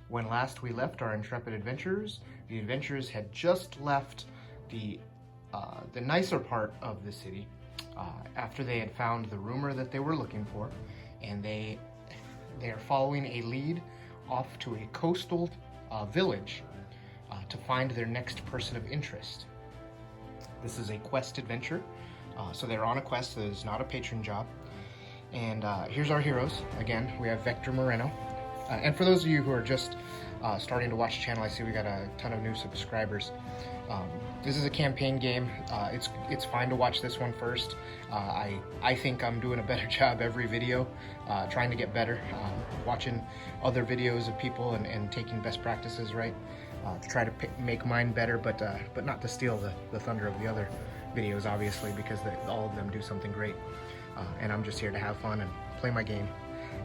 When last we left our intrepid adventurers, the adventurers had just left the nicer part of the city after they had found the rumor that they were looking for, and they are following a lead off to a coastal village to find their next person of interest. This is a quest adventure, so they're on a quest that is not a patron job. And here's our heroes. Again, we have Vector Moreno. And for those of you who are just starting to watch the channel, I see we got a ton of new subscribers. This is a campaign game. It's fine to watch this one first. I think I'm doing a better job every video, trying to get better, watching other videos of people and taking best practices, right? To try to make mine better, but not to steal the thunder of the other videos, obviously, because all of them do something great. And I'm just here to have fun and play my game,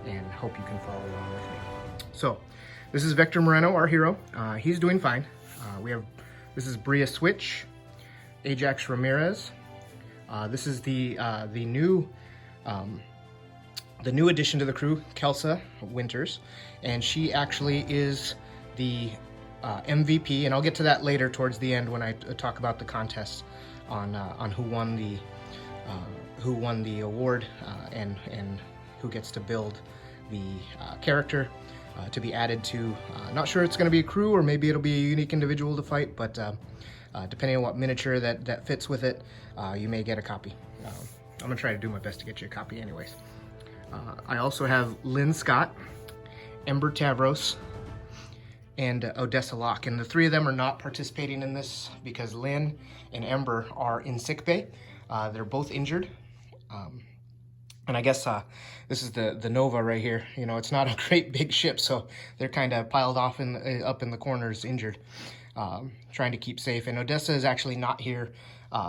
and hope you can follow along with me. So, this is Vector Moreno, our hero. He's doing fine. This is Bria Switch, Ajax Ramirez. This is the new addition to the crew, Kelsa Winters, and she actually is the MVP, and I'll get to that later towards the end when I talk about the contest on who won the award and who gets to build the character to be added to. Not sure it's going to be a crew, or maybe it'll be a unique individual to fight, but depending on what miniature that fits with it, you may get a copy. I'm going to try to do my best to get you a copy anyways. I also have Lynn Scott, Ember Tavros, and Odessa Locke, and the three of them are not participating in this because Lynn and Ember are in sickbay. They're both injured. And I guess this is the Nova right here. You know, it's not a great big ship, so they're kind of piled off up in the corners, injured, trying to keep safe. And Odessa is actually not here.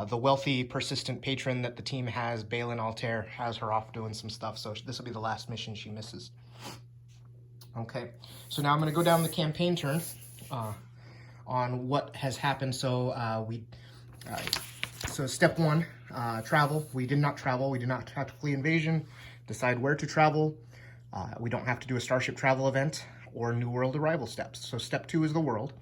The wealthy, persistent patron that the team has, Balin Altair, has her off doing some stuff, so this will be the last mission she misses. Okay, so now I'm going to go down the campaign turn on what has happened. So so step one. Travel. We did not travel. We did not have to flee invasion, decide where to travel. We don't have to do a starship travel event or new world arrival steps. So step two is the world.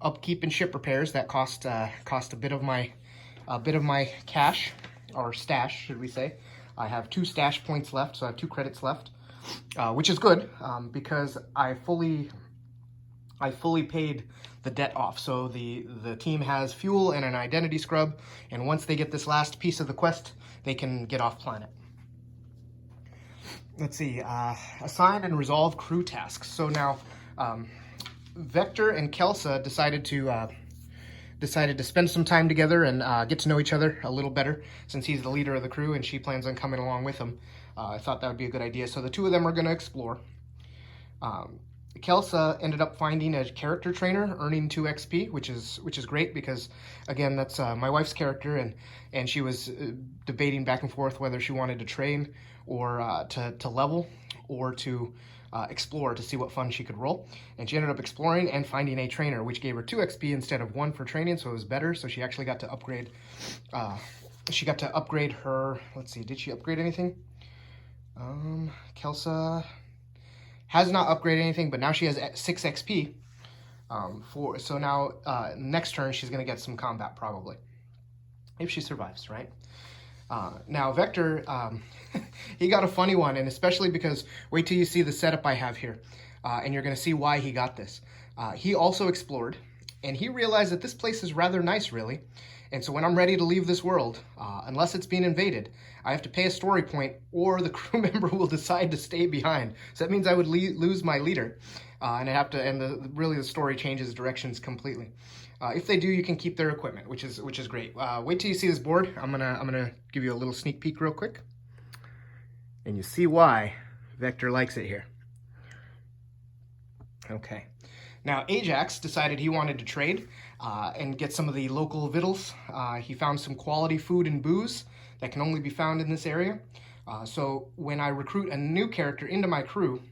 Upkeep and ship repairs, that cost a bit of my cash, or stash, should we say. I have 2 stash points left, so I have 2 credits left, which is good because I fully paid the debt off. So the team has fuel and an identity scrub, and once they get this last piece of the quest, they can get off planet. Let's see, assign and resolve crew tasks. So now Vector and Kelsa decided to spend some time together and get to know each other a little better, since he's the leader of the crew and she plans on coming along with him. I thought that would be a good idea. So the two of them are going to explore. Kelsa ended up finding a character trainer, earning 2 XP, which is great because, again, that's my wife's character, and she was debating back and forth whether she wanted to train or to level or to explore to see what fun she could roll. And she ended up exploring and finding a trainer, which gave her 2 XP instead of 1 for training, so it was better. So she actually got to upgrade. She got to upgrade her. Let's see, did she upgrade anything? Kelsa has not upgraded anything, but now she has 6 XP. So now next turn she's gonna get some combat probably, if she survives, right? Now Vector, he got a funny one, and especially because, wait till you see the setup I have here, and you're gonna see why he got this. He also explored, and he realized that this place is rather nice, really. And so when I'm ready to leave this world, unless it's being invaded, I have to pay a story point, or the crew member will decide to stay behind. So that means I would lose my leader, and I have to. And really, the story changes directions completely. If they do, you can keep their equipment, which is great. Wait till you see this board. I'm gonna give you a little sneak peek real quick, and you see why Vector likes it here. Okay. Now, Ajax decided he wanted to trade and get some of the local victuals. He found some quality food and booze that can only be found in this area. So when I recruit a new character into my crew,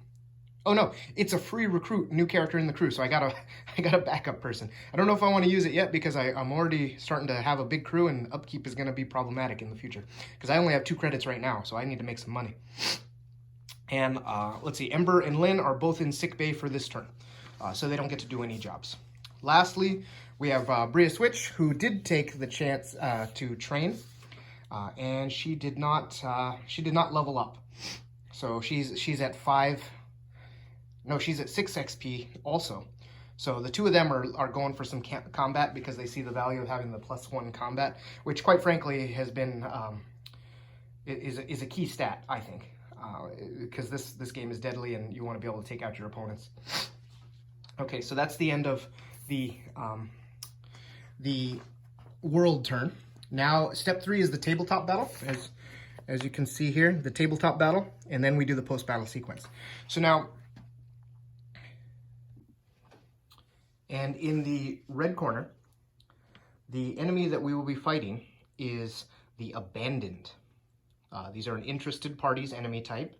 oh no, it's a free recruit, new character in the crew, so I got a backup person. I don't know if I want to use it yet because I'm already starting to have a big crew, and upkeep is going to be problematic in the future because I only have 2 credits right now, so I need to make some money. And let's see, Ember and Lynn are both in sick bay for this turn. so they don't get to do any jobs. Lastly, we have Bria Switch, who did take the chance to train, and she did not level up. So she's at 6 XP also. So the two of them are going for some combat because they see the value of having the +1 combat, which quite frankly has been is a key stat, I think, because this game is deadly and you want to be able to take out your opponents. Okay, so that's the end of the world turn. Now step 3 is the tabletop battle, as you can see here, the tabletop battle, and then we do the post-battle sequence. So now, and in the red corner, the enemy that we will be fighting is the Abandoned. These are an interested parties enemy type.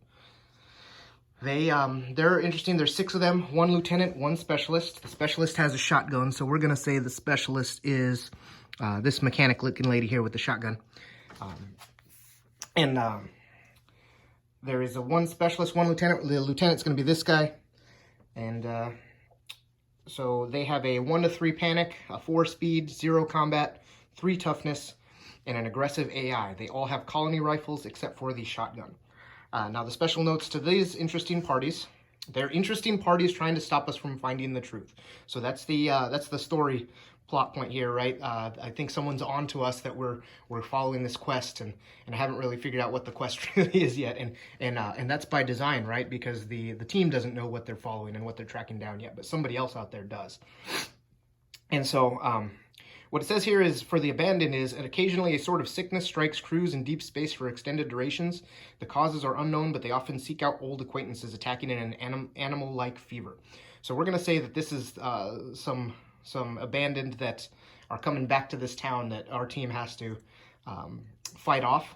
They're interesting. There's 6 of them, 1 lieutenant, 1 specialist. The specialist has a shotgun, so we're gonna say the specialist is this mechanic-looking lady here with the shotgun. There is a 1 specialist, 1 lieutenant. The lieutenant's gonna be this guy, and so they have a 1 to 3 panic, a 4 speed, 0 combat, 3 toughness, and an aggressive AI. They all have colony rifles except for the shotgun. Now the special notes to these interesting parties. They're interesting parties trying to stop us from finding the truth. So that's the story plot point here, right? I think someone's on to us that we're following this quest and haven't really figured out what the quest really is yet. And that's by design, right? Because the team doesn't know what they're following and what they're tracking down yet, but somebody else out there does. And so what it says here is, for the Abandoned is, and occasionally a sort of sickness strikes crews in deep space for extended durations. The causes are unknown, but they often seek out old acquaintances, attacking in an animal-like fever. So we're going to say that this is some Abandoned that are coming back to this town that our team has to fight off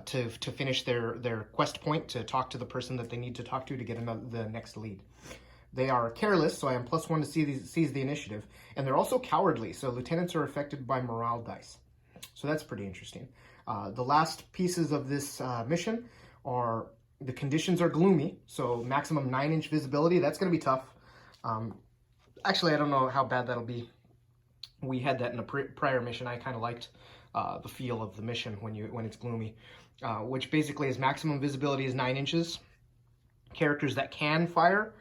to finish their quest point, to talk to the person that they need to talk to get the next lead. They are careless, so I am +1 to seize the initiative. And they're also cowardly, so lieutenants are affected by morale dice. So that's pretty interesting. The last pieces of this mission are, the conditions are gloomy, so maximum 9-inch visibility. That's going to be tough. Actually, I don't know how bad that'll be. We had that in a prior mission. I kind of liked the feel of the mission when it's gloomy, which basically is maximum visibility is 9 inches. Characters that can fire...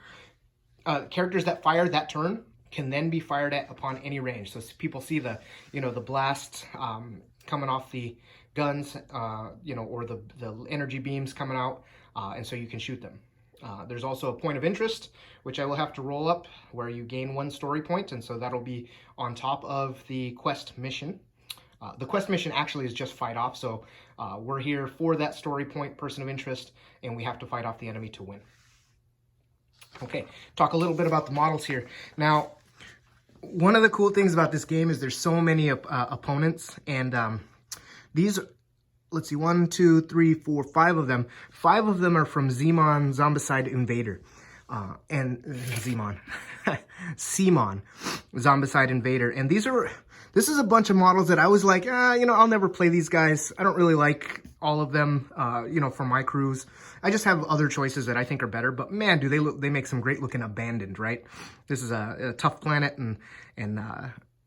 characters that fire that turn can then be fired at upon any range. So people see the blast coming off the guns, or the energy beams coming out, and so you can shoot them. There's also a point of interest, which I will have to roll up, where you gain 1 story point, and so that'll be on top of the quest mission. The quest mission actually is just fight off, so we're here for that story point, person of interest, and we have to fight off the enemy to win. Okay, talk a little bit about the models here. Now, one of the cool things about this game is there's so many opponents, and these, let's see, 1, 2, 3, 4, 5 of them. 5 of them are from Zeemon Zombicide Invader. Seamon Zombicide Invader. And this is a bunch of models that I was like, I'll never play these guys. I don't really like all of them, for my crews. I just have other choices that I think are better, but man, do they make some great looking Abandoned, right? This is a tough planet, and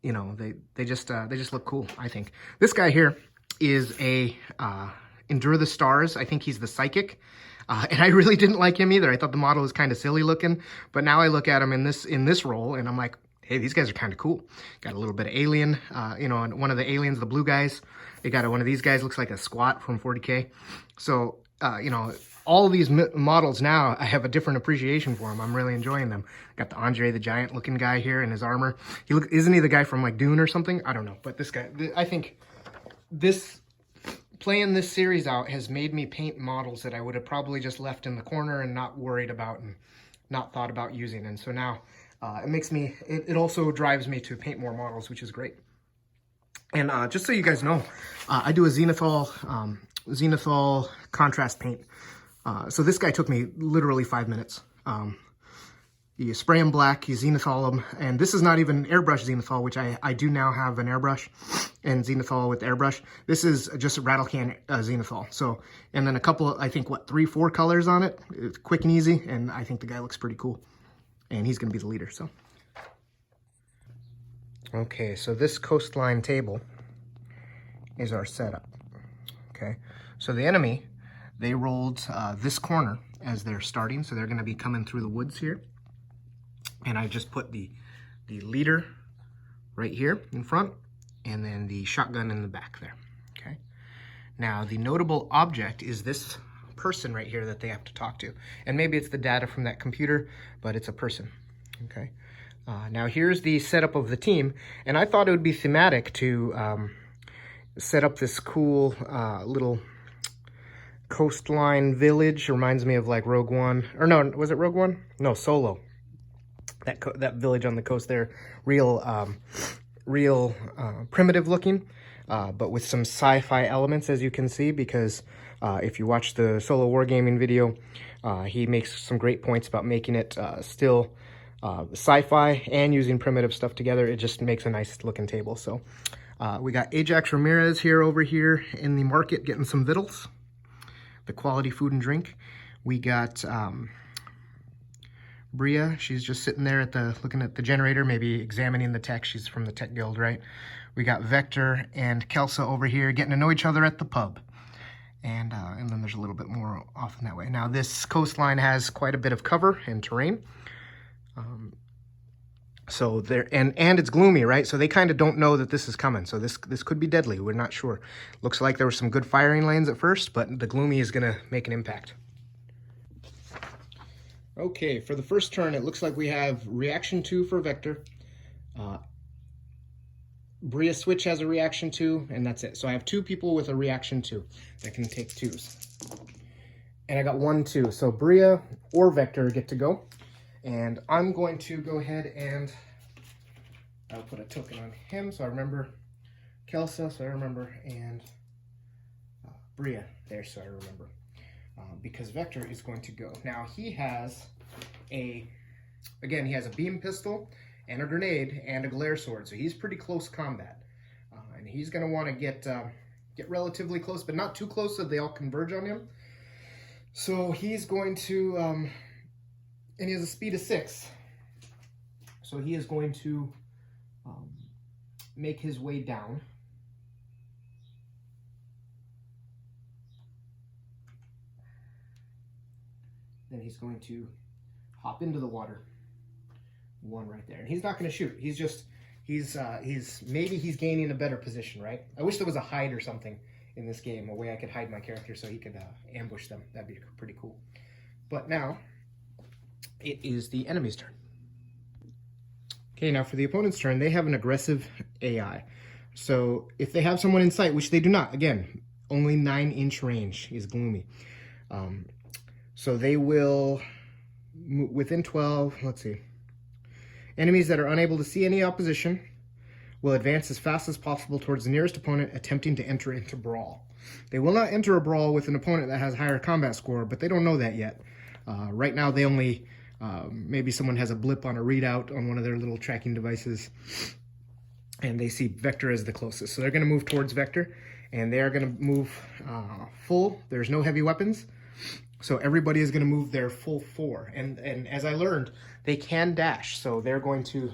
they just look cool, I think. This guy here is a Endure the Stars. I think he's the Psychic. And I really didn't like him either. I thought the model was kind of silly looking, but now I look at him in this role, and I'm like, hey, these guys are kind of cool. Got a little bit of alien, and one of the aliens, the blue guys. They got one of these guys, looks like a squat from 40K. So, all of these models now, I have a different appreciation for them. I'm really enjoying them. Got the Andre the Giant looking guy here in his armor. Isn't he the guy from like Dune or something? I don't know, but this guy, I think playing this series out has made me paint models that I would have probably just left in the corner and not worried about and not thought about using. And so now it also drives me to paint more models, which is great. And just so you guys know, I do a Zenithal contrast paint. So this guy took me literally 5 minutes. You spray them black, you zenithal them, and this is not even airbrush zenithal, which I do now have an airbrush and zenithal with airbrush. This is just a rattle can zenithal. So, and then a couple, I think, 3, 4 colors on it. It's quick and easy, and I think the guy looks pretty cool. and he's going to be the leader. So, okay, so this coastline table is our setup. Okay, so the enemy, they rolled this corner as they're starting, so they're going to be coming through the woods here. And I just put the leader right here in front, and then the shotgun in the back there. Okay. Now the notable object is this person right here that they have to talk to, and maybe it's the data from that computer, but it's a person. Okay. Now here's the setup of the team, and I thought it would be thematic to set up this cool little coastline village. Reminds me of like Rogue One, or no, was it Rogue One? No, Solo. That village on the coast there, real primitive looking, but with some sci-fi elements, as you can see, because if you watch the Solo Wargaming video, he makes some great points about making it still sci-fi and using primitive stuff together. It just makes a nice looking table. So we got Ajax Ramirez here over here in the market getting some vittles, the quality food and drink. We got Bria, she's just sitting there at looking at the generator, maybe examining the tech. She's from the Tech Guild, right? We got Vector and Kelsa over here getting to know each other at the pub. And then there's a little bit more off in that way. Now this coastline has quite a bit of cover and terrain. So there, and it's gloomy, right? So they kind of don't know that this is coming. So this could be deadly. We're not sure. Looks like there were some good firing lanes at first, but the gloomy is gonna make an impact. Okay, for the first turn, it looks like we have reaction 2 for Vector. Bria Switch has a reaction 2, and that's it. So I have 2 people with a reaction 2 that can take 2s. And I got 1, 2. So Bria or Vector get to go. And I'm going to go ahead and I'll put a token on him so I remember Kelsa, so I remember, and Bria there, so I remember. Because Vector is going to go. Now he has he has a beam pistol and a grenade and a glare sword, so he's pretty close combat. And he's going to want to get relatively close, but not too close so they all converge on him. So he's going to, and he has a speed of 6, so he is going to make his way down. Then he's going to hop into the water. 1 right there. And he's not going to shoot. He's just, maybe he's gaining a better position, right? I wish there was a hide or something in this game, a way I could hide my character so he could ambush them. That'd be pretty cool. But now, it is the enemy's turn. Okay, now for the opponent's turn, they have an aggressive AI. So if they have someone in sight, which they do not, again, only 9-inch range is gloomy. So they will, within 12, let's see. Enemies that are unable to see any opposition will advance as fast as possible towards the nearest opponent attempting to enter into brawl. They will not enter a brawl with an opponent that has a higher combat score, but they don't know that yet. Right now they only, maybe someone has a blip on a readout on one of their little tracking devices, and they see Vector as the closest. So they're going to move towards Vector, and they are going to move full. There's no heavy weapons. So everybody is going to move their full 4. And as I learned, they can dash. So they're going to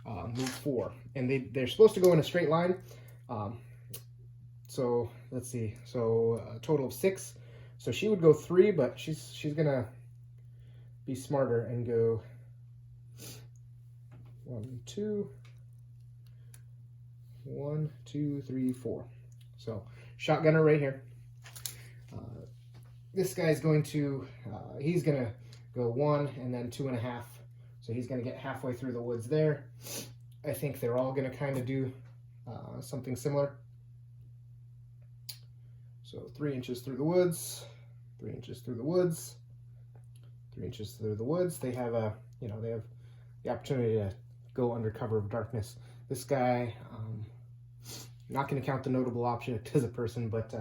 move 4. And they're supposed to go in a straight line. So let's see. So a total of 6. So she would go 3, but she's going to be smarter and go 1, 2. 1, 2, 3, 4. So shotgunner right here. This guy's going to, he's going to go 1 and then 2.5. So he's going to get halfway through the woods there. I think they're all going to kind of do something similar. So 3 inches through the woods, 3 inches through the woods, 3 inches through the woods. They have they have the opportunity to go under cover of darkness. This guy, not going to count the notable object as a person, but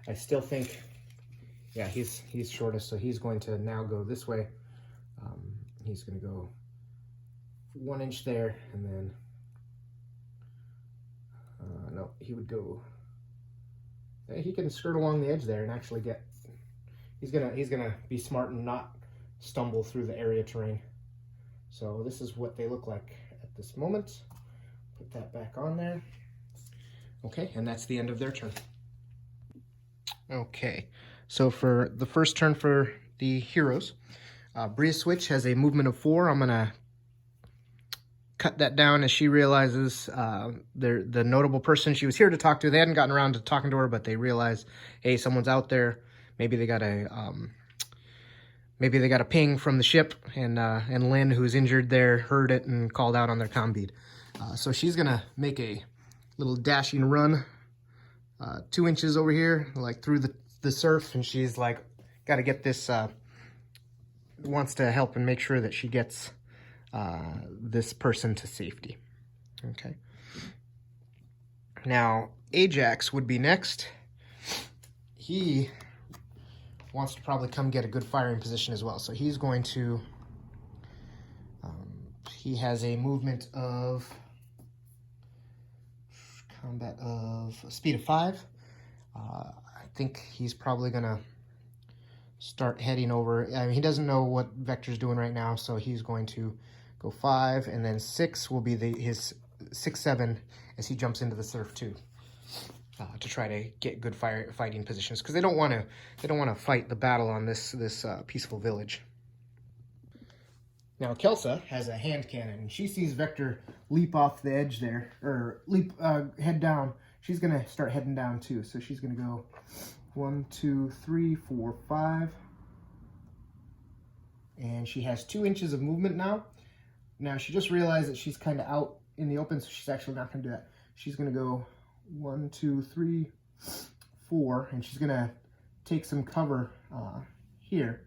I still think, yeah, he's shortest, so he's going to now go this way. He's going to go 1 inch there, and then no, he would go. He can skirt along the edge there and actually get. He's gonna be smart and not stumble through the area terrain. So this is what they look like at this moment. Put that back on there. Okay, and that's the end of their turn. Okay, so for the first turn for the heroes, Bria Switch has a movement of 4. I'm gonna cut that down as she realizes the notable person she was here to talk to. They hadn't gotten around to talking to her, but they realize, hey, someone's out there. Maybe they got a ping from the ship, and Lynn, who's injured there, heard it and called out on their comm bead. So she's gonna make a little dashing run 2 inches over here, like through the surf, and she's like, got to get this, wants to help and make sure that she gets this person to safety. Okay. Now, Ajax would be next. He wants to probably come get a good firing position as well. So he's going to, he has a movement of combat of speed of 5. I think he's probably gonna start heading over. I mean, he doesn't know what Vector's doing right now, so he's going to go 5, and then 6 will be his 6-7 as he jumps into the surf too, to try to get good fighting positions, because they don't want to fight the battle on this peaceful village. Now Kelsa has a hand cannon, and she sees Vector leap off the edge there, or head down. She's gonna start heading down too. So she's gonna go 1, 2, 3, 4, 5, and she has 2 inches of movement now. Now she just realized that she's kind of out in the open, so she's actually not gonna do that. She's gonna go 1, 2, 3, 4, and she's gonna take some cover here.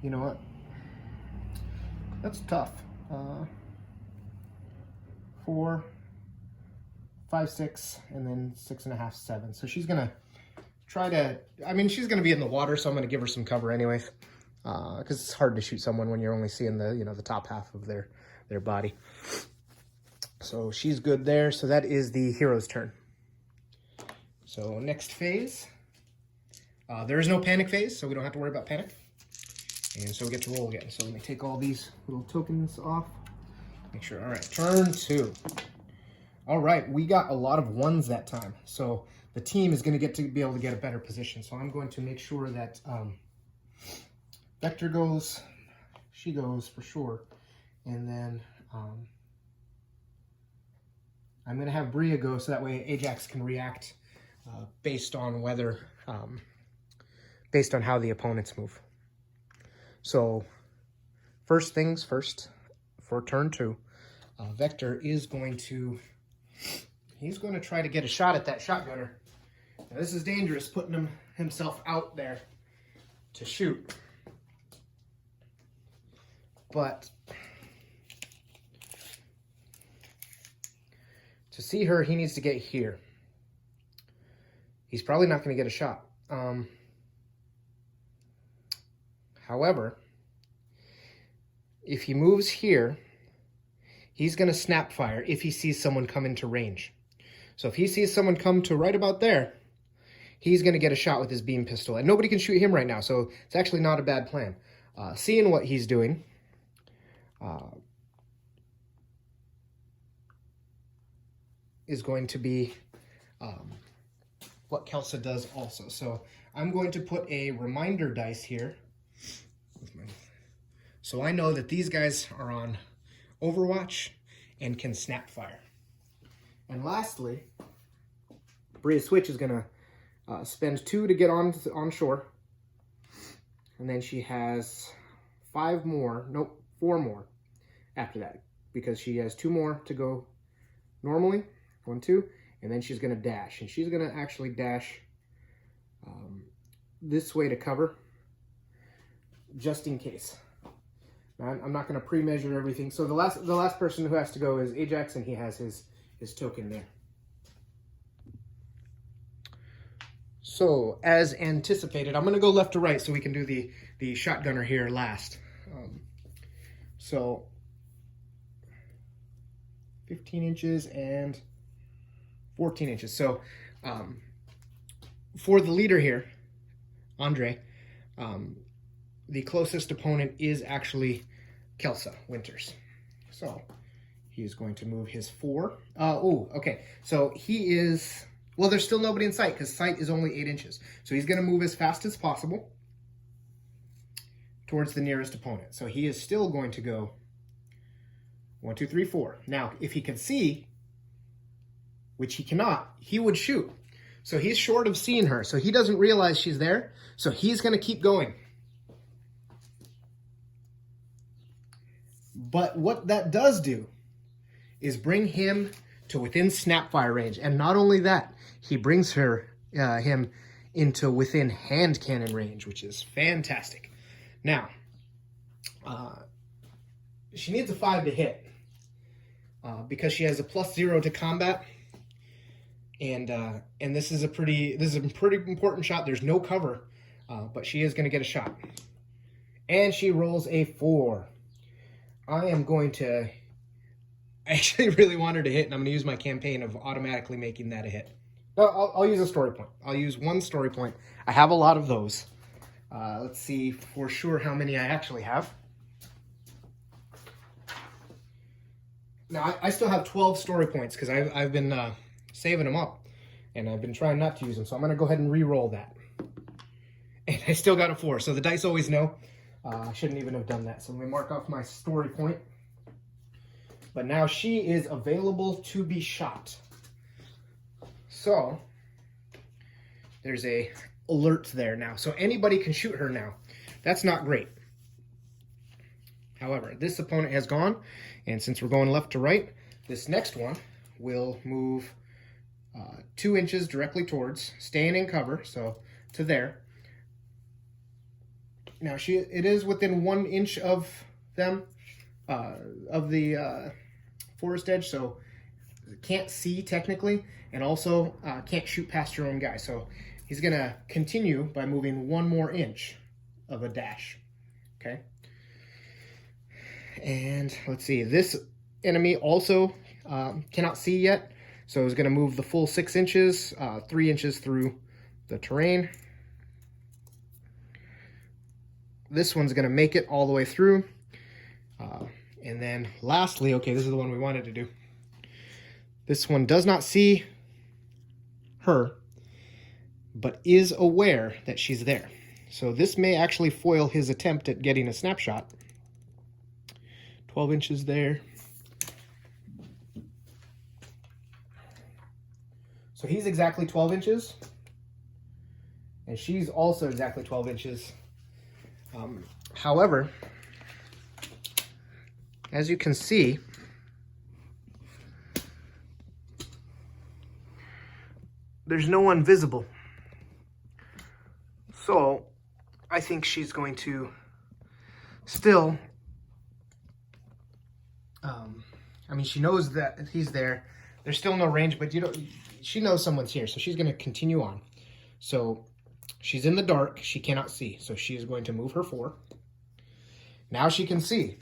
You know what? That's tough. 4, 5, 6, and then 6.5, 7. So she's gonna try to, I mean, she's gonna be in the water, so I'm gonna give her some cover anyways, because it's hard to shoot someone when you're only seeing the top half of their body. So she's good there. So that is the hero's turn. So next phase, there is no panic phase, so we don't have to worry about panic. And so we get to roll again. So let me take all these little tokens off. Make sure. All right, turn 2. All right, we got a lot of 1s that time. So the team is going to get to be able to get a better position. So I'm going to make sure that Vector goes, she goes for sure. And then I'm going to have Bria go, so that way Ajax can react based on whether, based on how the opponents move. So first things first, for turn 2, Vector is going to, he's going to try to get a shot at that shotgunner. Now this is dangerous, putting himself out there to shoot. But to see her, he needs to get here. He's probably not going to get a shot. However, if he moves here, he's going to snap fire if he sees someone come into range. So if he sees someone come to right about there, he's going to get a shot with his beam pistol. And nobody can shoot him right now, so it's actually not a bad plan. Seeing what he's doing, is going to be what Kelsa does also. So I'm going to put a reminder dice here. So I know that these guys are on Overwatch and can snap fire. And lastly, Bria Switch is going to spend 2 to get on shore. And then she has 4 more after that, because she has 2 more to go normally. 1, 2, and then she's going to dash. And she's going to actually dash this way to cover, just in case. Now, I'm not going to pre-measure everything. So the last person who has to go is Ajax, and he has his token there. So, as anticipated, I'm going to go left to right so we can do the shotgunner here last. So, 15 inches and 14 inches. So, for the leader here, Andre, the closest opponent is actually Kelsa Winters. So he is going to move his 4. Oh, okay. So he is, well, there's still nobody in sight because sight is only 8 inches. So he's going to move as fast as possible towards the nearest opponent. So he is still going to go 1, 2, 3, 4. Now, if he could see, which he cannot, he would shoot. So he's short of seeing her. So he doesn't realize she's there. So he's going to keep going. But what that does do is bring him to within snapfire range. And not only that, he brings him into within hand cannon range, which is fantastic. Now, she needs a 5 to hit because she has a +0 to combat. And this is a pretty important shot. There's no cover, but she is going to get a shot. And she rolls a 4. I am going to, I actually really want her to hit, and I'm going to use my campaign of automatically making that a hit. No, I'll use a story point. I'll use 1 story point. I have a lot of those. Let's see for sure how many I actually have. Now, I still have 12 story points because I've been saving them up, and I've been trying not to use them, so I'm going to go ahead and re-roll that. And I still got a 4, so the dice always know. I shouldn't even have done that. So let me mark off my story point. But now she is available to be shot. So there's a alert there now. So anybody can shoot her now. That's not great. However, this opponent has gone. And since we're going left to right, this next one will move 2 inches directly towards, staying in cover, so to there. Now, it is within 1 inch of them, of the forest edge, so can't see technically, and also can't shoot past your own guy. So he's going to continue by moving 1 more inch of a dash, okay? And let's see, this enemy also cannot see yet, so he's going to move the full 6 inches, 3 inches through the terrain. This one's going to make it all the way through. And then lastly, okay, this is the one we wanted to do. This one does not see her, but is aware that she's there. So this may actually foil his attempt at getting a snapshot. 12 inches there. So he's exactly 12 inches. And she's also exactly 12 inches. However, as you can see, there's no one visible. So I think she's going to still, I mean, she knows that he's there. There's still no range, but she knows someone's here, so she's going to continue on. So she's in the dark. She cannot see, so she is going to move her 4. Now she can see.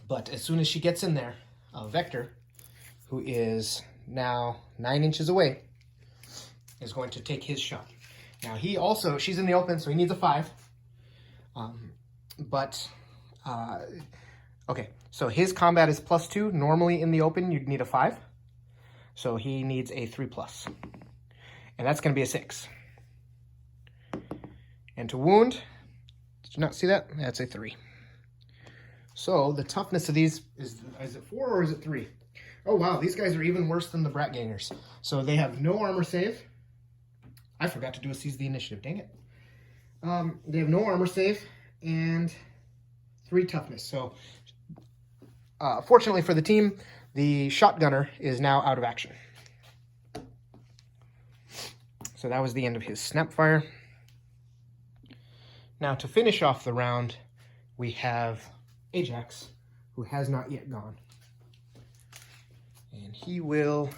But as soon as she gets in there, Vector, who is now 9 inches away, is going to take his shot. Now she's in the open, so he needs a 5. Okay, so his combat is +2. Normally in the open, you'd need a 5. So he needs a 3+. And that's going to be a 6. And to wound, did you not see that? That's a 3. So the toughness of these is it 4 or is it 3? Oh wow, these guys are even worse than the Brat Gangers. So they have no armor save. I forgot to do a seize the initiative, dang it. They have no armor save and 3 toughness. So fortunately for the team, the shotgunner is now out of action. So that was the end of his snapfire. Now to finish off the round, we have Ajax, who has not yet gone. And he will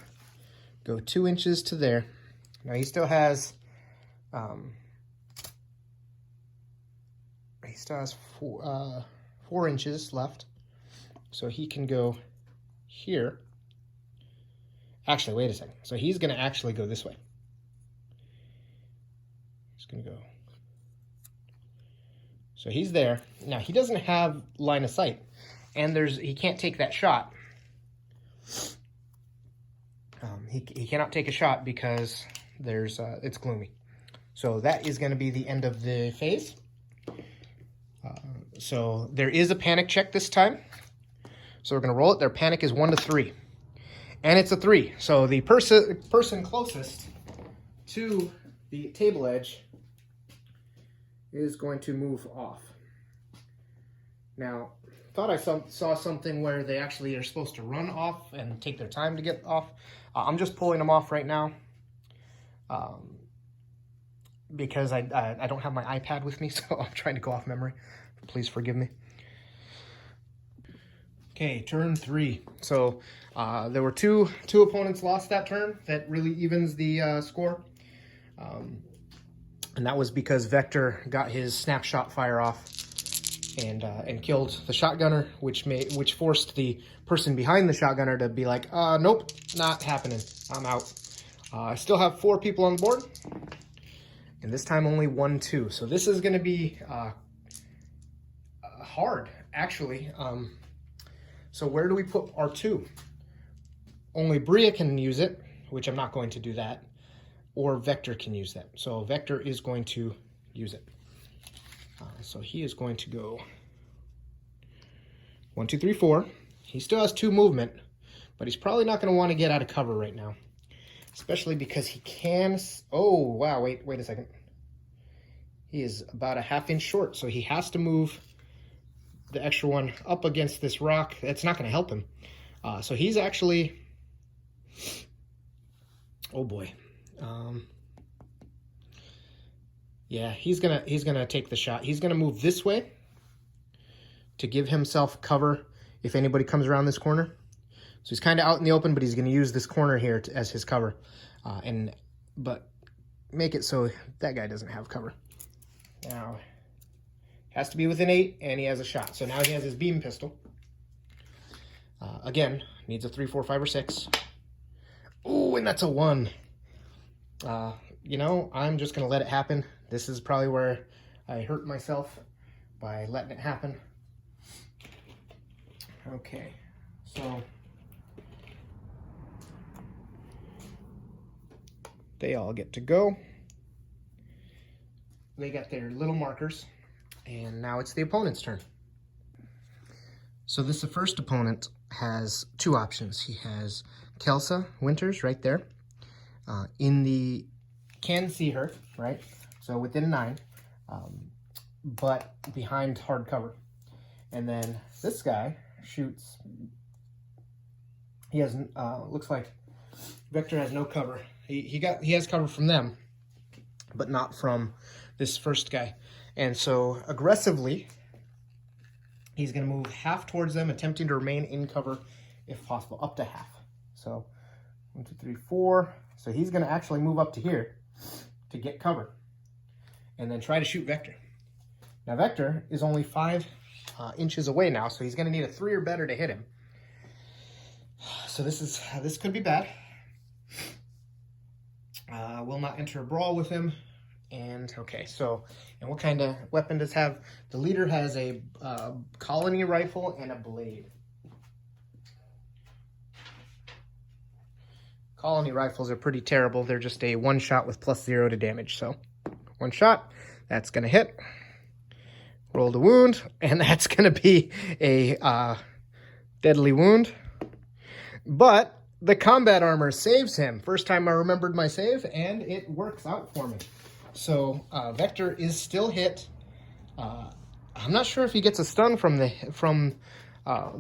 go 2 inches to there. Now he still has, 4 inches left. So he can go here. Actually, wait a second. So he's going to actually go this way. He's going to go So he's there. Now, he doesn't have line of sight, and he can't take that shot. He cannot take a shot because it's gloomy. So that is going to be the end of the phase. So there is a panic check this time. So we're going to roll it. Their panic is 1 to 3. And it's a 3. So the person closest to the table edge is going to move off. Now, thought I saw something where they actually are supposed to run off and take their time to get off. I'm just pulling them off right now because I don't have my iPad with me, so I'm trying to go off memory. Please forgive me. Okay, turn 3. So there were two opponents lost that turn. That really evens the score. And that was because Vector got his snapshot fire off and killed the shotgunner, which forced the person behind the shotgunner to be like, nope, not happening. I'm out. I still have 4 people on board, and this time only 1, 2. So this is going to be hard, actually. So where do we put our 2? Only Bria can use it, which I'm not going to do that, or Vector can use that. So Vector is going to use it. So he is going to go 1, 2, 3, 4. He still has 2 movement, but he's probably not going to want to get out of cover right now, especially because he can. Oh wow! Wait a second. He is about a ½ inch short, so he has to move the extra one up against this rock. That's not going to help him. So he's actually. Oh boy. Yeah, he's gonna take the shot. He's gonna move this way to give himself cover if anybody comes around this corner. So he's kind of out in the open, but he's gonna use this corner here as his cover, but make it so that guy doesn't have cover. Now, has to be within 8, and he has a shot. So now he has his beam pistol. Again, needs a 3, 4, 5, or 6. Ooh, and that's a 1. You know, I'm just gonna let it happen. This is probably where I hurt myself by letting it happen. Okay, so they all get to go. They got their little markers, and now it's the opponent's turn. So the first opponent has 2 options. He has Kelsa Winters right there. Can see her, right? So within 9, but behind hard cover. And then this guy shoots. He has looks like Vector has no cover. He has cover from them, but not from this first guy. And so aggressively, he's going to move half towards them, attempting to remain in cover if possible, up to half. So 1, 2, 3, 4. So he's going to actually move up to here to get cover and then try to shoot Vector. Now Vector is only 5 inches away now, so he's going to need a 3 or better to hit him. So this could be bad. Will not enter a brawl with him. And okay, so, and what kind of weapon does have? The leader has a colony rifle and a blade. Colony rifles are pretty terrible. They're just a 1 shot with +0 to damage. So 1 shot, that's going to hit. Roll the wound, and that's going to be a deadly wound. But the combat armor saves him. First time I remembered my save, and it works out for me. So Vector is still hit. I'm not sure if he gets a stun from the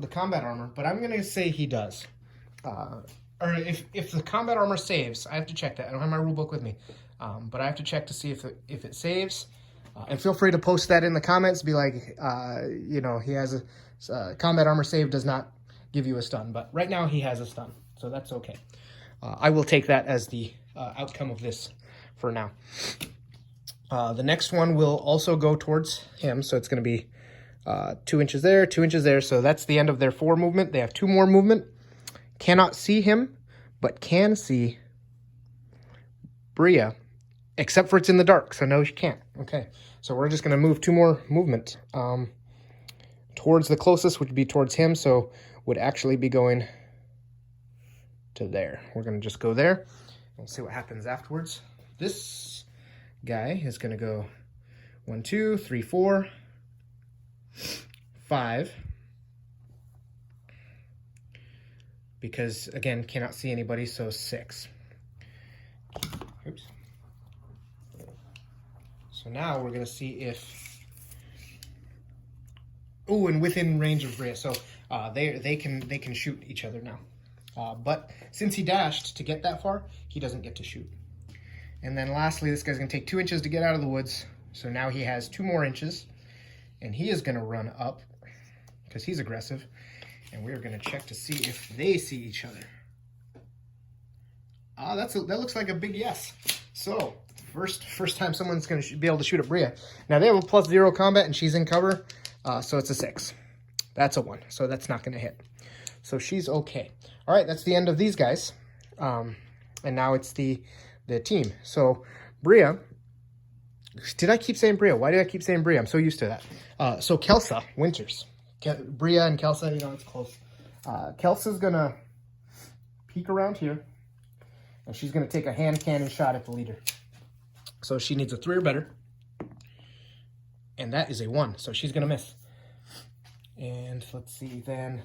combat armor, but I'm going to say he does. Or if the combat armor saves, I have to check that. I don't have my rule book with me, but I have to check to see if it saves. And feel free to post that in the comments. Be like, you know, he has a combat armor save does not give you a stun, but right now he has a stun, so that's okay. I will take that as the outcome of this for now. The next one will also go towards him, so it's going to be 2 inches there, 2 inches there. So that's the end of their 4 movement. They have 2 more movement. Cannot see him, but can see Bria except for it's in the dark, so no, she can't. Okay, so we're just going to move 2 more movement towards the closest, which would be towards him, so would actually be going to there. We're going to just go there. We'll see what happens afterwards. This guy is going to go 1, 2, 3, 4, 5. Because, again, cannot see anybody, so 6. Oops. So now we're going to see if... Oh, and within range of Bria. So they can shoot each other now. But since he dashed to get that far, he doesn't get to shoot. And then lastly, this guy's going to take 2 inches to get out of the woods. So now he has 2 more inches. And he is going to run up because he's aggressive. And we're going to check to see if they see each other. That looks like a big yes. So, first time someone's going to be able to shoot at Bria. Now, they have a +0 combat, and she's in cover, so it's a 6. That's a 1, so that's not going to hit. So she's okay. All right, that's the end of these guys. And now it's the team. So, Bria... Did I keep saying Bria? Why did I keep saying Bria? I'm so used to that. So, Kelsa Winters. Bria and Kelsa, it's close. Kelsa's going to peek around here. And she's going to take a hand cannon shot at the leader. So she needs a 3 or better. And that is a 1. So she's going to miss. And let's see then.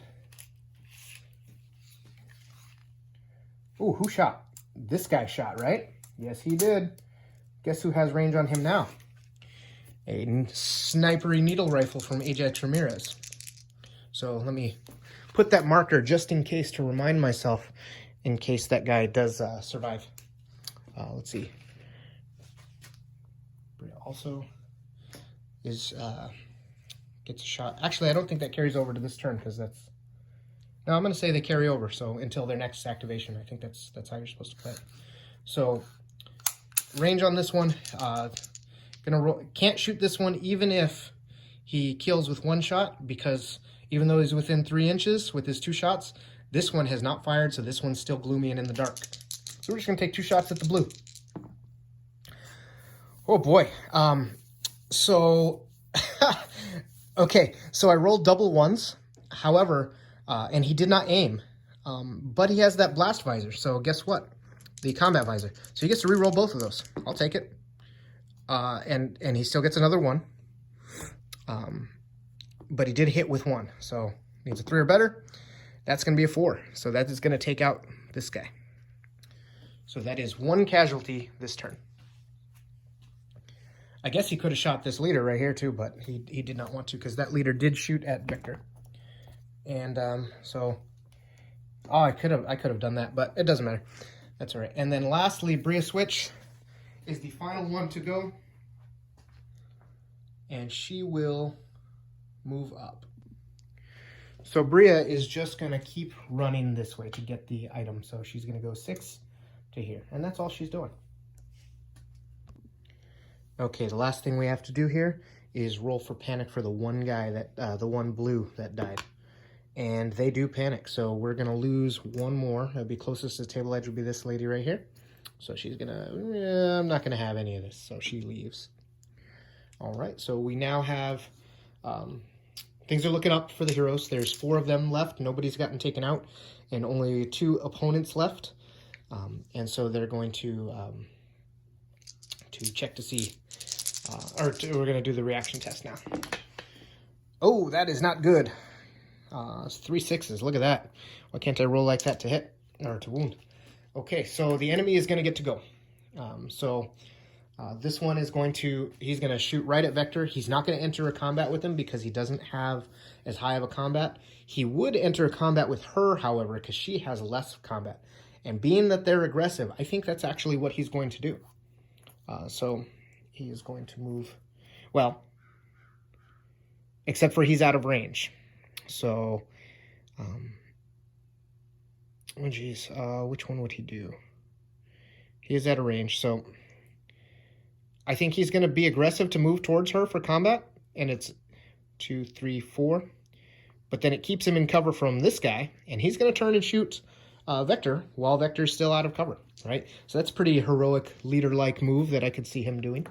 Ooh, who shot? This guy shot, right? Yes, he did. Guess who has range on him now? A snipery needle rifle from Ajax Ramirez. So let me put that marker just in case to remind myself in case that guy does survive. Let's see. Bria also is gets a shot. Actually, I don't think that carries over to this turn because that's... No, I'm going to say they carry over. So until their next activation, I think that's how you're supposed to play it. So range on this one. Can't shoot this one even if he kills with 1 shot because even though he's within 3 inches with his 2 shots, this one has not fired, so this one's still gloomy and in the dark. So we're just going to take 2 shots at the blue. Oh, boy. Okay, so I rolled double 1s. However, and he did not aim, but he has that blast visor, so guess what? The combat visor. So he gets to re-roll both of those. I'll take it. And he still gets another 1. But he did hit with 1, so needs a 3 or better. That's going to be a 4, so that is going to take out this guy. So that is 1 casualty this turn. I guess he could have shot this leader right here too, but he did not want to because that leader did shoot at Victor. And I could have done that, but it doesn't matter. That's all right. And then lastly, Bria Switch is the final one to go, and she will move up. So Bria is just going to keep running this way to get the item. So she's going to go 6 to here. And that's all she's doing. Okay, the last thing we have to do here is roll for panic for the one guy that, the one blue that died. And they do panic. So we're going to lose 1 more. It'll be closest to the table edge would be this lady right here. So she's going to, I'm not going to have any of this. So she leaves. All right, so we now have... things are looking up for the heroes. There's 4 of them left. Nobody's gotten taken out, and only 2 opponents left. And so they're going to check to see, we're going to do the reaction test now. Oh, that is not good. It's 3 6s. Look at that. Why can't I roll like that to hit or to wound? Okay, so the enemy is going to get to go. This one is he's going to shoot right at Vector. He's not going to enter a combat with him because he doesn't have as high of a combat. He would enter a combat with her, however, because she has less combat. And being that they're aggressive, I think that's actually what he's going to do. So he is going to move, well, except for he's out of range. So, oh geez, which one would he do? He is out of range, so... I think he's going to be aggressive to move towards her for combat, and it's 2, 3, 4. But then it keeps him in cover from this guy, and he's going to turn and shoot Vector while Vector's still out of cover, right? So that's pretty heroic, leader-like move that I could see him doing.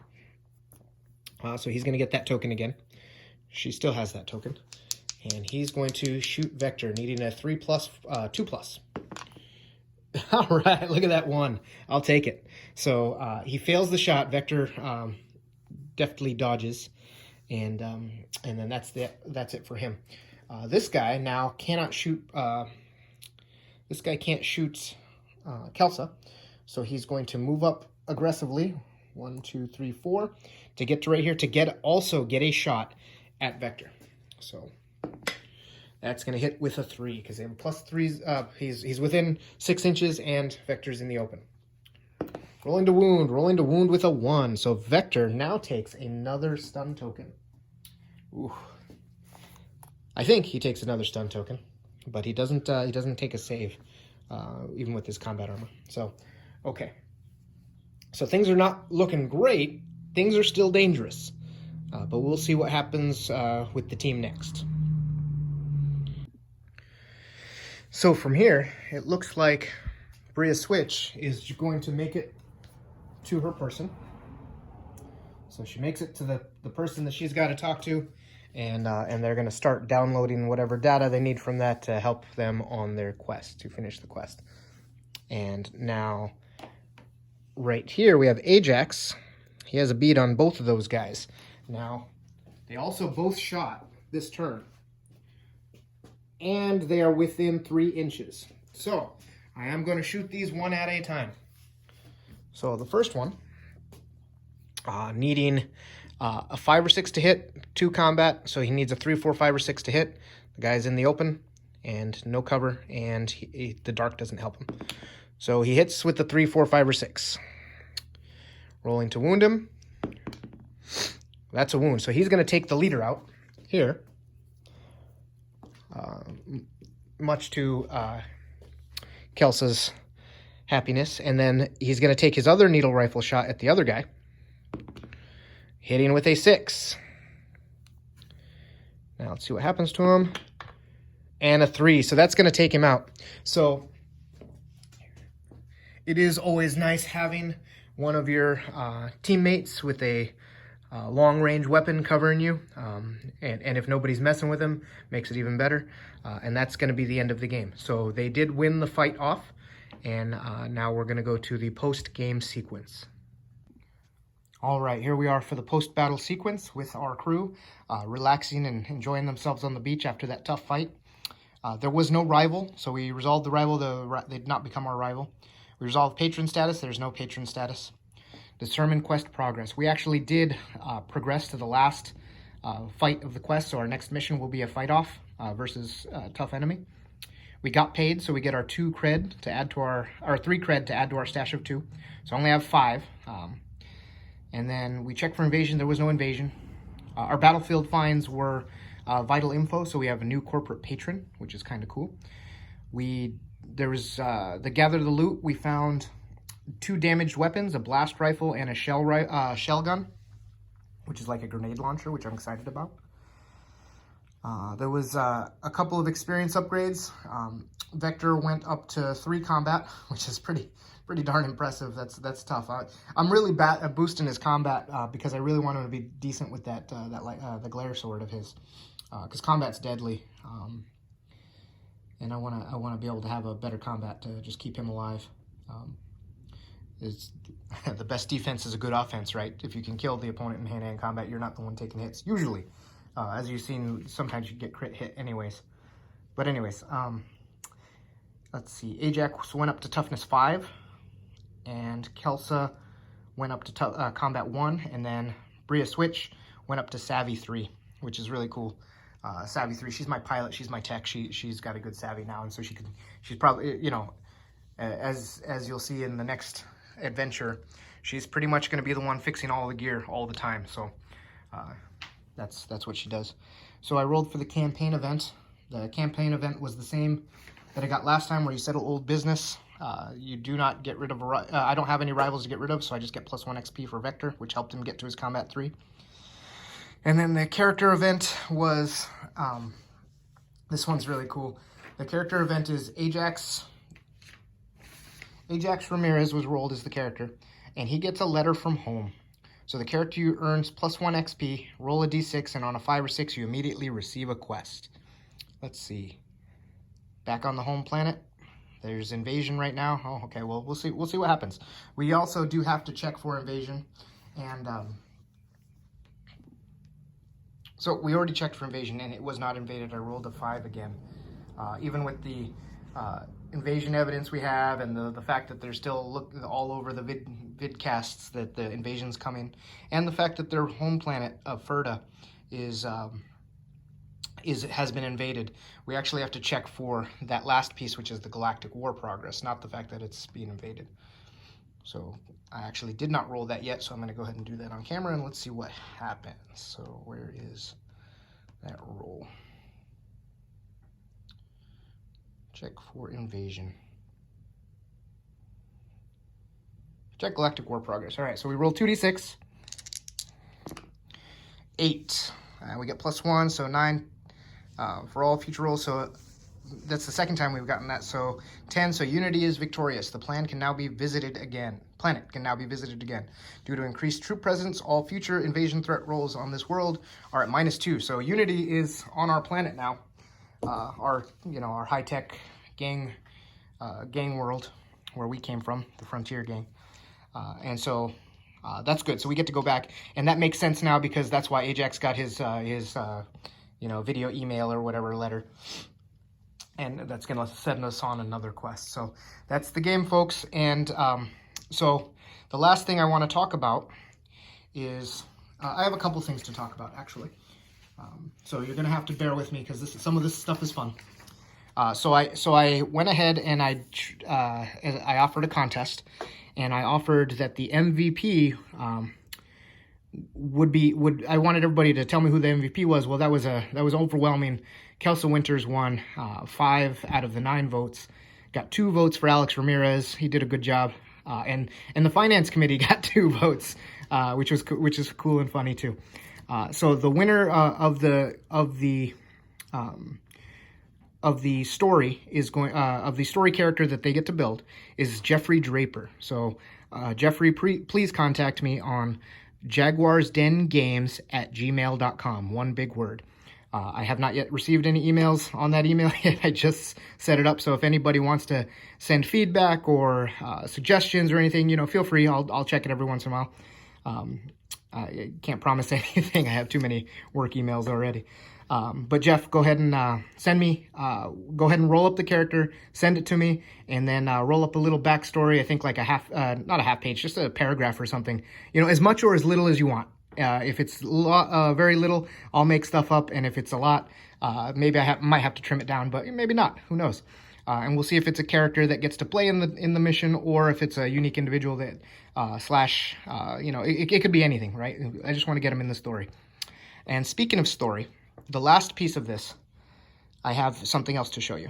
So he's going to get that token again. She still has that token. And he's going to shoot Vector, needing a 3+, 2+. All right, look at that one. I'll take it. So he fails the shot. Vector deftly dodges, and then that's it for him. This guy now cannot shoot. This guy can't shoot Kelsa, so he's going to move up aggressively. 1, 2, 3, 4 to get to right here to also get a shot at Vector. So that's going to hit with a 3 because they have +3s. He's within 6 inches and Vector's in the open. Rolling to wound with a 1. So Vector now takes another stun token. Ooh. I think he takes another stun token, but he doesn't take a save, even with his combat armor. So, okay. So things are not looking great. Things are still dangerous, but we'll see what happens with the team next. So from here, it looks like Bria Switch is going to make it to her person. So she makes it to the person that she's got to talk to, and they're going to start downloading whatever data they need from that to help them on their quest, to finish the quest. And now, right here, we have Ajax. He has a bead on both of those guys. Now, they also both shot this turn, and they are within 3 inches. So I am going to shoot these one at a time. So the first one, needing a 5 or 6 to hit, 2 combat, so he needs a 3, 4, 5, or 6 to hit. The guy's in the open and no cover, and the dark doesn't help him. So he hits with the 3, 4, 5, or 6. Rolling to wound him. That's a wound. So he's going to take the leader out here, much to Kelsa's happiness. And then he's going to take his other needle rifle shot at the other guy, hitting with a 6. Now let's see what happens to him. And a 3. So that's going to take him out. So it is always nice having one of your teammates with a long-range weapon covering you. And if nobody's messing with him, makes it even better. And that's going to be the end of the game. So they did win the fight off. And now we're going to go to the post-game sequence. All right, here we are for the post-battle sequence with our crew, relaxing and enjoying themselves on the beach after that tough fight. There was no rival, so we resolved the rival. They did not become our rival. We resolved patron status. There's no patron status. Determine quest progress. We actually did progress to the last fight of the quest, so our next mission will be a fight-off versus a tough enemy. We got paid, so we get our 2 cred to add to our 3 cred to add to our stash of 2. So I only have 5. And then we checked for invasion. There was no invasion. Our battlefield finds were vital info, so we have a new corporate patron, which is kind of cool. There was the gather the loot. We found 2 damaged weapons, a blast rifle and a shell gun, which is like a grenade launcher, which I'm excited about. There was a couple of experience upgrades. Vector went up to 3 combat, which is pretty darn impressive. That's tough. I'm really boosting his combat because I really want him to be decent with the glare sword of his, because combat's deadly, and I want to be able to have a better combat to just keep him alive. The best defense is a good offense, right? If you can kill the opponent in hand-to-hand combat, you're not the one taking hits usually. As you've seen, sometimes you get crit hit anyways. But anyways, let's see. Ajax went up to toughness 5. And Kelsa went up to combat 1, and then Bria Switch went up to savvy 3, which is really cool. Savvy 3, she's my pilot, she's my tech, she's got a good savvy now, and so she's probably, you know, as you'll see in the next adventure, she's pretty much going to be the one fixing all the gear all the time. So that's what she does. So I rolled for the campaign event. The campaign event was the same that I got last time, where you settle old business. You do not get rid of I don't have any rivals to get rid of, so I just get +1 XP for Vector, which helped him get to his combat 3. And then the character event was, this one's really cool. The character event is Ajax Ajax Ramirez was rolled as the character, and he gets a letter from home. So the character you earns +1 XP, roll a d6, and on a 5 or 6, you immediately receive a quest. Let's see. Back on the home planet, there's invasion right now. Oh, okay, well, we'll see what happens. We also do have to check for invasion, and so we already checked for invasion, and it was not invaded. I rolled a 5 again. Even with the invasion evidence we have, and the fact that there's still all over the vidcasts that the invasion's coming, and the fact that their home planet of Ferda has been invaded, we actually have to check for that last piece, which is the galactic war progress, not the fact that it's being invaded. So I actually did not roll that yet, so I'm going to go ahead and do that on camera, and let's see what happens. So where is that roll? Check for invasion. Check galactic war progress. All right, so we rolled 2d6. 8. We get +1, so 9 for all future rolls. So that's the second time we've gotten that. So 10. So Unity is victorious. The planet can now be visited again. Due to increased troop presence, all future invasion threat rolls on this world are at -2. So Unity is on our planet now. Our high-tech gang world where we came from, the Frontier Gang. And so that's good. So we get to go back, and that makes sense now because that's why Ajax got his video email or whatever letter. And that's going to send us on another quest. So that's the game, folks. And so the last thing I want to talk about is I have a couple things to talk about, actually. So you're going to have to bear with me because some of this stuff is fun. So I went ahead and I offered a contest, and I offered that the MVP I wanted everybody to tell me who the MVP was. Well, that was overwhelming. Kelsa Winters won 5 out of the 9 votes. Got 2 votes for Alex Ramirez. He did a good job. And the finance committee got 2 votes, which is cool and funny too. So the winner of the story is of the story character that they get to build is Jeffrey Draper. So Jeffrey, please contact me on jaguarsdengames@gmail.com. One big word. I have not yet received any emails on that email yet. I just set it up. So if anybody wants to send feedback or suggestions or anything, feel free. I'll check it every once in a while. I can't promise anything. I have too many work emails already. But Jeff, go ahead and go ahead and roll up the character, send it to me, and then roll up a little backstory. I think like not a half page, just a paragraph or something. As much or as little as you want. If it's very little, I'll make stuff up, and if it's a lot, maybe I might have to trim it down, but maybe not. Who knows? And we'll see if it's a character that gets to play in the mission, or if it's a unique individual that it could be anything, right? I just want to get them in the story. And speaking of story, the last piece of this, I have something else to show you.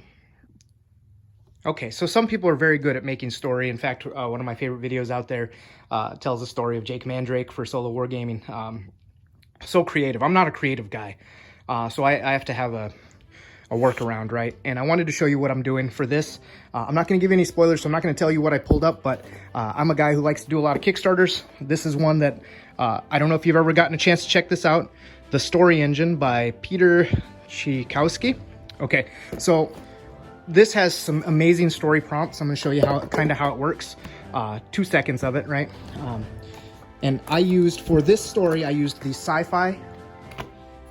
Okay, so some people are very good at making story. In fact, one of my favorite videos out there tells the story of Jake Mandrake for Solo Wargaming. So creative. I'm not a creative guy, so I have to have a workaround, right? And I wanted to show you what I'm doing for this. I'm not going to give you any spoilers, so I'm not going to tell you what I pulled up, but I'm a guy who likes to do a lot of Kickstarters. This is one that I don't know if you've ever gotten a chance to check this out. The Story Engine by Peter Tchaikovsky. Okay, so this has some amazing story prompts. I'm going to show you how it works. 2 seconds of it, right? And for this story, I used the sci-fi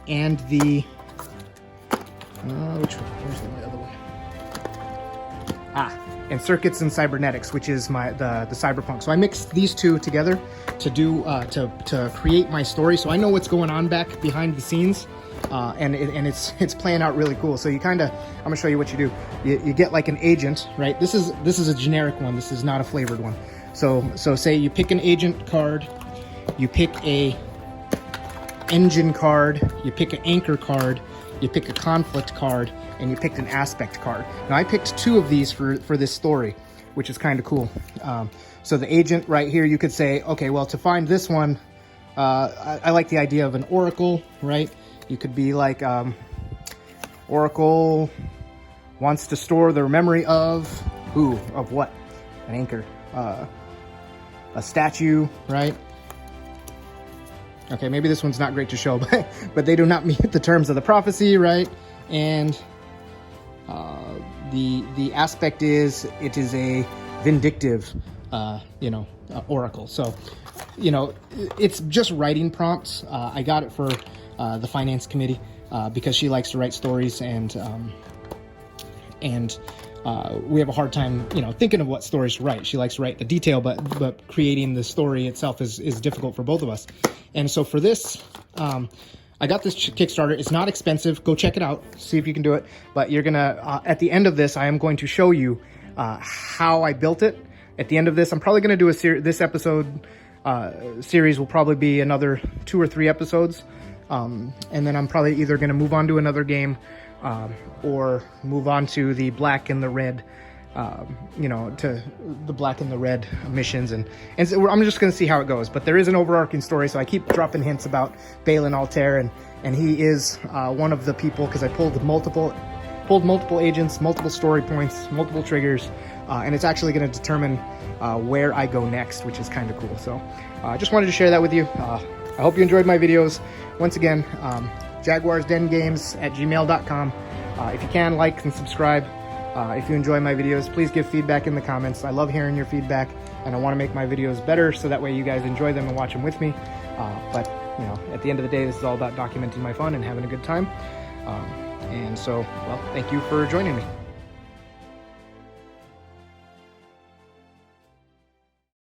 and the which one? Where's the other one? And Circuits and Cybernetics, which is the cyberpunk. So I mixed these two together to do to create my story. So I know what's going on back behind the scenes, and it's playing out really cool. So I'm gonna show you what you do. You get like an agent, right? This is a generic one. This is not a flavored one. So say you pick an agent card, you pick a engine card, you pick an anchor card, you pick a conflict card, and you picked an aspect card. Now I picked 2 of these for this story, which is kind of cool. So the agent right here, you could say, okay, well, to find this one, I like the idea of an oracle, right? You could be like, oracle wants to store their memory of who, of what? an anchor, a statue, right? Okay, maybe this one's not great to show, but they do not meet the terms of the prophecy, right? And the aspect is, it is a vindictive, oracle. So, it's just writing prompts. I got it for the finance committee because she likes to write stories, and we have a hard time, thinking of what stories to write. She likes to write the detail, but creating the story itself is difficult for both of us. And so for this, I got this Kickstarter. It's not expensive. Go check it out. See if you can do it. But you're gonna, at the end of this, I am going to show you how I built it. At the end of this, I'm probably gonna do this episode series will probably be another 2 or 3 episodes, and then I'm probably either gonna move on to another game, or move on to the black and the red, to the black and the red missions, and so I'm just going to see how it goes. But there is an overarching story, so I keep dropping hints about Balin Altair, and he is one of the people, because I pulled multiple agents, multiple story points, multiple triggers, and it's actually going to determine where I go next, which is kind of cool. So I just wanted to share that with you. I hope you enjoyed my videos. Once again, jaguarsdengames@gmail.com. If you can, like and subscribe. If you enjoy my videos, please give feedback in the comments. I love hearing your feedback, and I want to make my videos better so that way you guys enjoy them and watch them with me. But at the end of the day, this is all about documenting my fun and having a good time. And so, well, thank you for joining me.